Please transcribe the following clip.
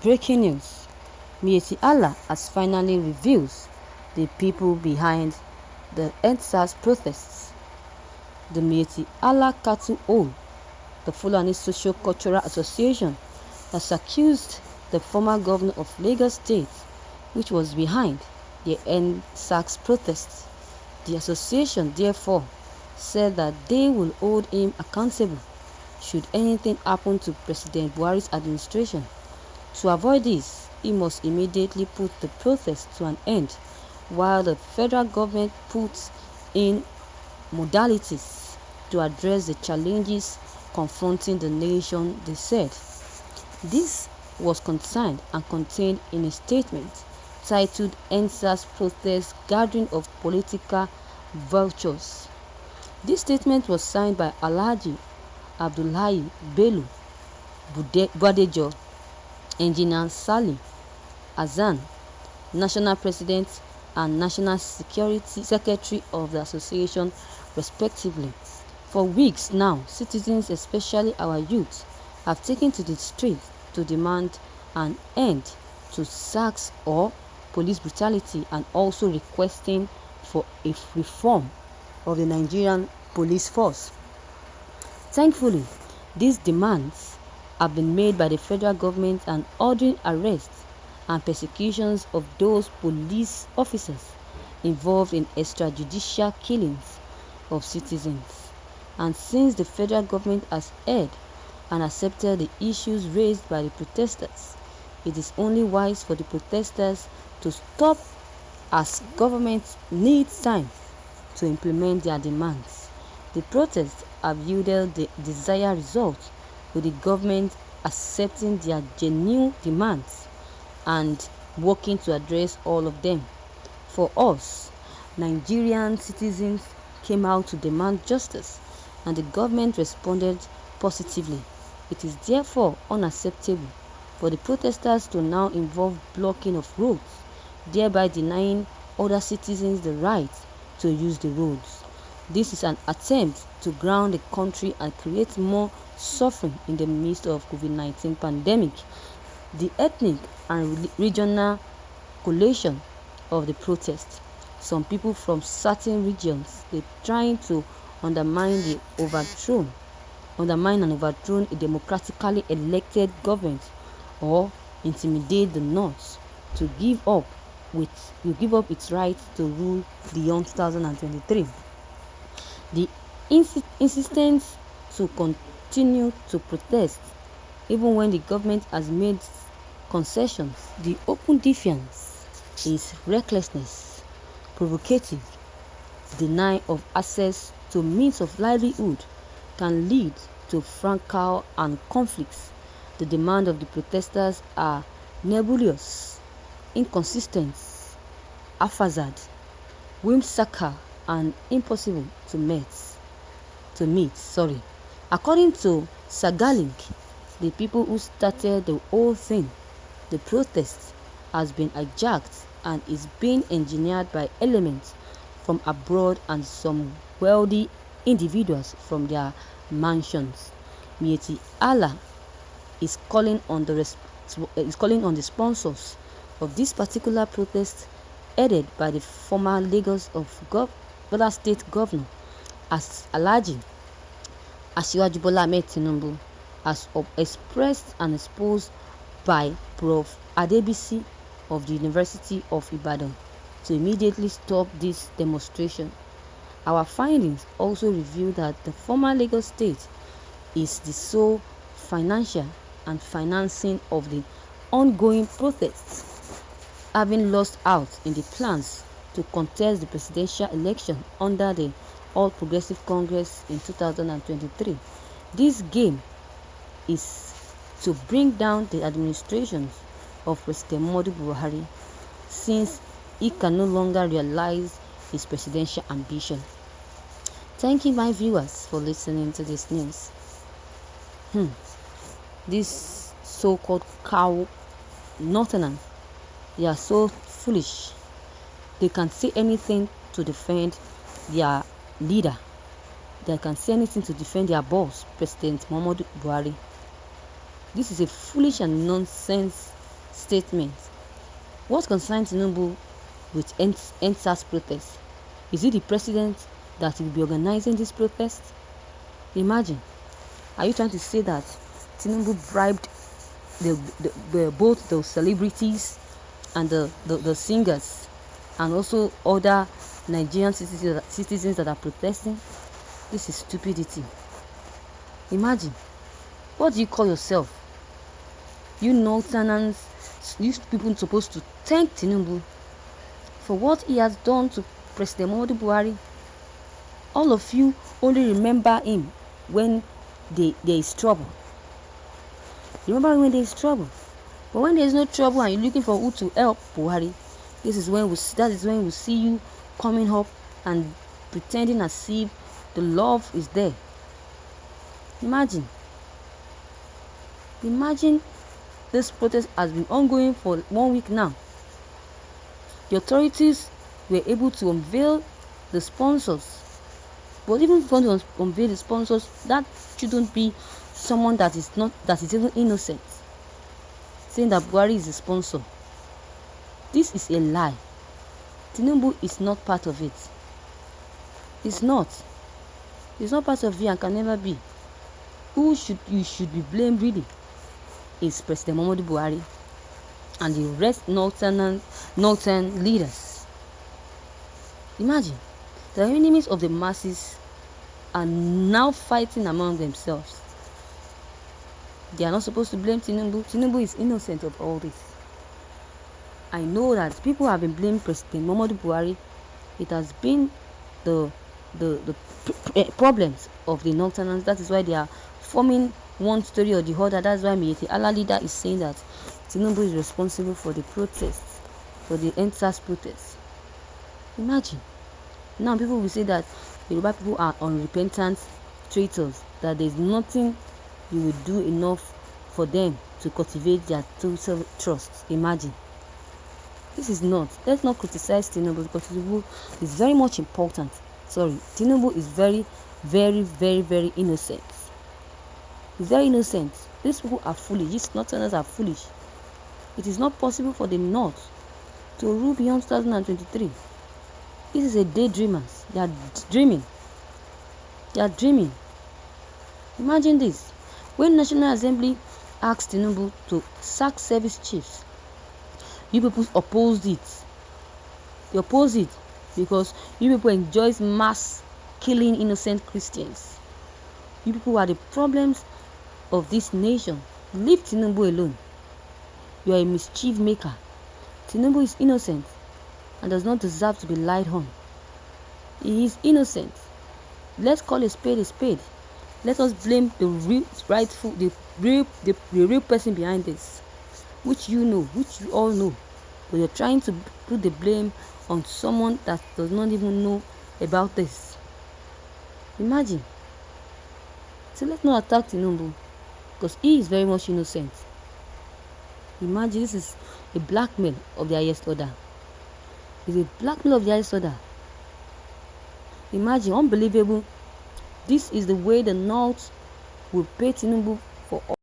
Breaking news. MIYETTI Allah has finally revealed the people behind the ~ENDSARS protests. The MIYETTI Allah Cattle Hole, the Fulani Socio-Cultural Association, has accused the former governor of Lagos State, which was behind the ~ENDSARS protests. The association therefore said that they will hold him accountable should anything happen to President Buhari's administration. To avoid this, he must immediately put the protest to an end, while the federal government puts in modalities to address the challenges confronting the nation, they said. This was consigned and contained in a statement titled ~ENDSARS Protest Gathering of Political Vultures. This statement was signed by Alhaji Abdullahi Bello Badejo, Engineer Sali Hassan, National President and National Security Secretary of the association, respectively. For weeks now, citizens, especially our youth, have taken to the streets to demand an end to SARS or police brutality, and also requesting for a reform of the Nigerian police force. Thankfully, these demands have been made by the federal government and ordering arrests and persecutions of those police officers involved in extrajudicial killings of citizens. And since the federal government has heard and accepted the issues raised by the protesters, it is only wise for the protesters to stop, as government needs time to implement their demands. The protests have yielded the desired result, with the government accepting their genuine demands and working to address all of them. For us, Nigerian citizens came out to demand justice, and the government responded positively. It is therefore unacceptable for the protesters to now involve blocking of roads, thereby denying other citizens the right to use the roads. This is an attempt to ground the country and create more suffering in the midst of COVID-19 pandemic. The ethnic and regional collation of the protest. Some people from certain regions, they're trying to undermine and overthrow a democratically elected government, or intimidate the North to give up its right to rule beyond 2023. The insistence to continue to protest even when the government has made concessions. The open defiance is recklessness, provocative, denial of access to means of livelihood, can lead to fracas and conflicts. The demands of the protesters are nebulous, inconsistent, haphazard, whimsical, and impossible to meet. According to Sagalink, the people who started the whole thing, the protest has been hijacked and is being engineered by elements from abroad and some wealthy individuals from their mansions. MIYETTI Allah is calling on the sponsors of this particular protest, headed by the former Lagos State Governor, as Alhaji Asiwaju Bola Ahmed Tinubu, as expressed and exposed by Prof. Adebisi of the University of Ibadan, to immediately stop this demonstration. Our findings also reveal that the former Lagos State is the sole financier and financing of the ongoing protests, having lost out in the plans to contest the presidential election under the All Progressive Congress in 2023. This game is to bring down the administrations of President Muhammadu Buhari, since he can no longer realize his presidential ambition. Thank you, my viewers, for listening to this news. This so-called cow northerners, they are so foolish. They can say anything to defend their leader. They can say anything to defend their boss, President Muhammadu Buhari. This is a foolish and nonsense statement. What concerns Tinubu with ~EndSARS protest? Is it the president that will be organizing this protest? Imagine. Are you trying to say that Tinubu bribed both the celebrities and the singers and also other Nigerian citizens that are protesting? This is stupidity. Imagine. What do you call yourself? You Northerners, you people supposed to thank Tinubu for what he has done to President Muhammadu Buhari. All of you only remember him when there is trouble. Remember when there is trouble. But when there is no trouble and you're looking for who to help Buhari, that is when we see you coming up and pretending as if the love is there. Imagine this protest has been ongoing for 1 week now. The authorities were able to unveil the sponsors. But even if you want to unveil the sponsors, that shouldn't be someone that is even innocent, saying that Buhari is a sponsor. This is a lie. Tinubu is not part of it. It's not part of it and can never be. You should be blamed really is President Muhammadu Buhari and the rest northern leaders. Imagine, the enemies of the masses are now fighting among themselves. They are not supposed to blame Tinubu. Tinubu is innocent of all this. I know that people have been blaming President Muhammadu Buhari. It has been the problems of the Northerners. That is why they are forming one story or the other. That's why MIYETTI leader is saying that Tinubu is responsible for the protests, for the ~EndSARS protests. Imagine. Now people will say that Yoruba people are unrepentant traitors, that there is nothing you will do enough for them to cultivate their total trust. Imagine. This is not. Let's not criticize Tinubu because Tinubu is very much important. Tinubu is very, very, very, very innocent. He's very innocent. These people are foolish. These Northerners are foolish. It is not possible for the North to rule beyond 2023. This is a daydreamers. They are dreaming. Imagine this. When National Assembly asked Tinubu to sack service chiefs, you people opposed it. You oppose it because you people enjoy mass killing innocent Christians. You people are the problems of this nation. Leave Tinubu alone. You are a mischief maker. Tinubu is innocent and does not deserve to be lied on. He is innocent. Let's call a spade a spade. Let us blame the real person behind this, which you all know. But you're trying to put the blame on someone that does not even know about this. Imagine. So let's not attack Tinubu because he is very much innocent. Imagine, this is a blackmail of the highest order. It's a blackmail of the highest order. Imagine, unbelievable. This is the way the North will pay Tinubu for all.